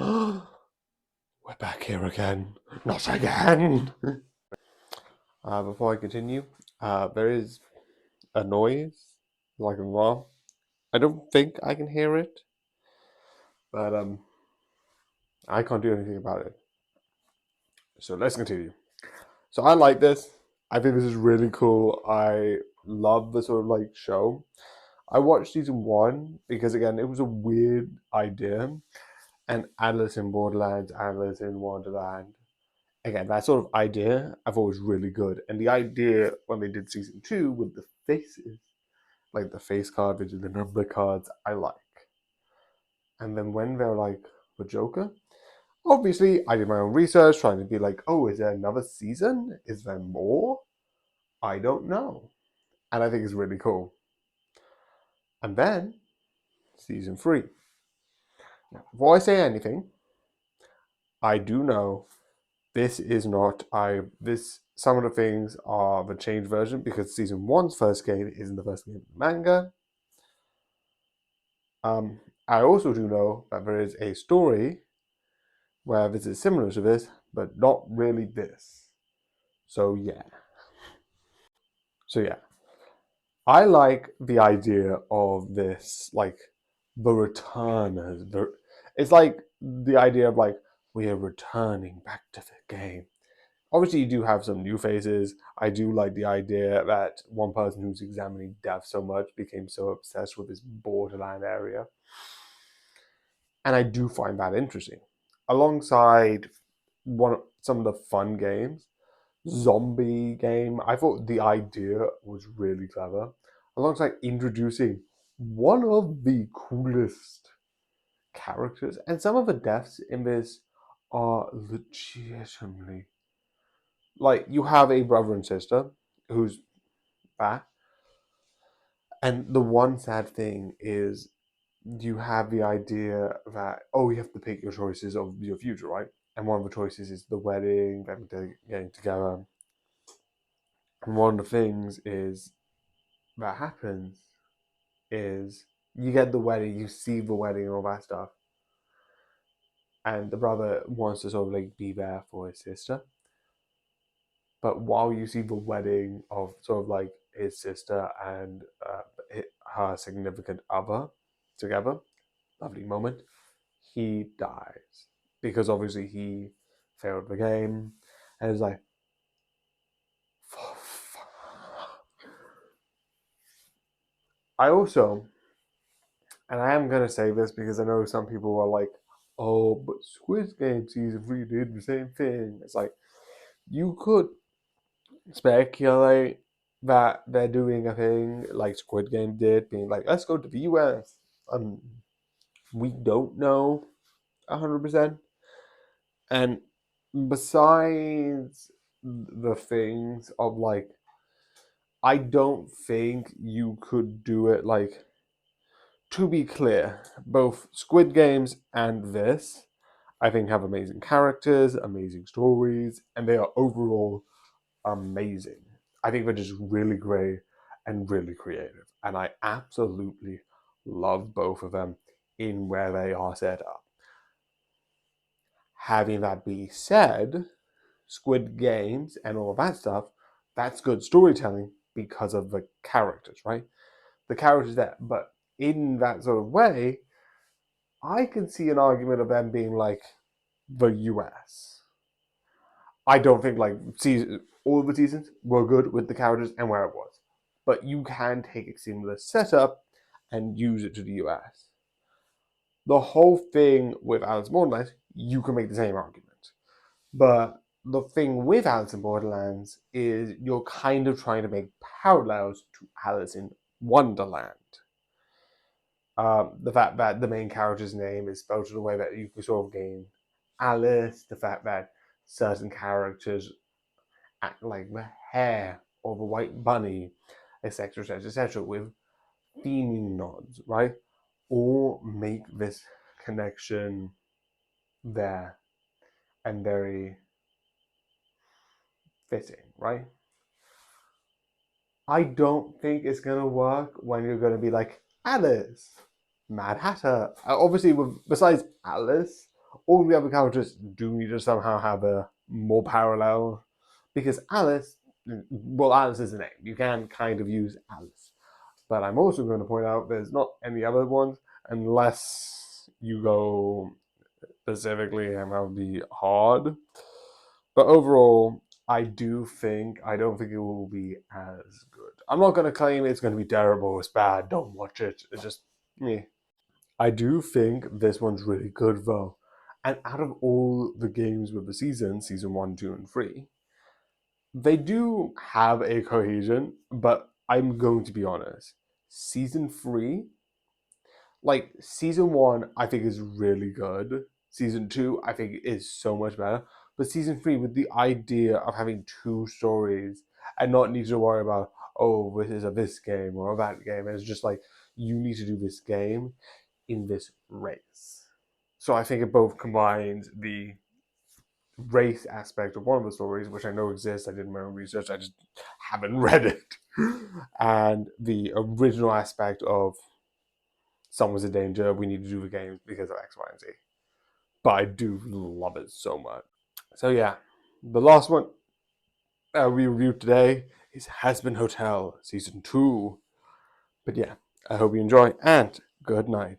We're back here again. Not again! Before I continue, there is a noise, like a alarm. I don't think I can hear it, but I can't do anything about it. So let's continue. So I like this. I think this is really cool. I love the sort of like show. I watched season one because again it was a weird idea, and Alice in Borderlands, Alice in Wonderland. Again, that sort of idea I thought was really good. And the idea when they did season two with the faces, like the face card, which is the number cards, I like. And then when they're like the Joker, obviously I did my own research trying to be like, oh, is there another season? Is there more? I don't know. And I think it's really cool. And then season three. Now, before I say anything, I do know this is not this some of the things are the changed version because season one's first game isn't the first game of the manga. I also do know that there is a story where this is similar to this, but not really this. So yeah. So yeah. I like the idea of this, like the returners. It's like the idea of like we are returning back to the game. Obviously, you do have some new faces. I do like the idea that one person who's examining death so much became so obsessed with this borderland area. And I do find that interesting. Alongside some of the fun games, zombie game, I thought the idea was really clever. Alongside introducing one of the coolest characters, and some of the deaths in this are legitimately like you have a brother and sister who's back, and the one sad thing is you have the idea that oh you have to pick your choices of your future, right? And one of the choices is the wedding, them getting together, and one of the things is that happens is you get the wedding, you see the wedding and all that stuff, and the brother wants to sort of like be there for his sister. But while you see the wedding of sort of like his sister and her significant other together, lovely moment, he dies because obviously he failed the game, and it's like, I also, and I am gonna say this because I know some people are like, oh, but Squid Game season three did the same thing. It's like you could speculate that they're doing a thing like Squid Game did, being like, let's go to the US. We don't know 100%. And besides the things of like, I don't think you could do it like, to be clear, both Squid Games and this, I think, have amazing characters, amazing stories, and they are overall amazing. I think they're just really great and really creative. And I absolutely love both of them in where they are set up. Having that be said, Squid Games and all that stuff, that's good storytelling because of the characters, right? The characters there. But in that sort of way, I can see an argument of them being like the US. I don't think like all of the seasons were good with the characters and where it was, but you can take a similar setup and use it to the US. The whole thing with Alice in Borderlands, you can make the same argument, but the thing with Alice in Borderlands is you're kind of trying to make parallels to Alice in Wonderland. The fact that the main character's name is spelled in a way that you can sort of gain Alice, the fact that certain characters act like the hair or the white bunny, etc., etc., etc., with theming nods, right? All make this connection there and very fitting, right? I don't think it's gonna work when you're gonna be like Alice, Mad Hatter. Obviously, besides Alice, all the other characters do need to somehow have a more parallel, because Alice, well, Alice is the name. You can kind of use Alice. But I'm also going to point out there's not any other ones unless you go specifically MLB hard. But overall, I don't think it will be as good. I'm not going to claim it's going to be terrible, it's bad, don't watch it. It's just me. I do think this one's really good though. And out of all the games with the season 1, 2, and 3, they do have a cohesion, but I'm going to be honest. Season 3, like season 1, I think is really good. Season 2, I think is so much better. But season 3, with the idea of having two stories and not need to worry about, oh, this is a this game or a that game, and it's just like you need to do this game in this race. So I think it both combines the race aspect of one of the stories, which I know exists. I did my own research. I just haven't read it. And the original aspect of someone's in danger. We need to do the game because of X, Y, and Z. But I do love it so much. So yeah, the last one we reviewed today is Hazbin Hotel Season 2. But yeah, I hope you enjoy and good night.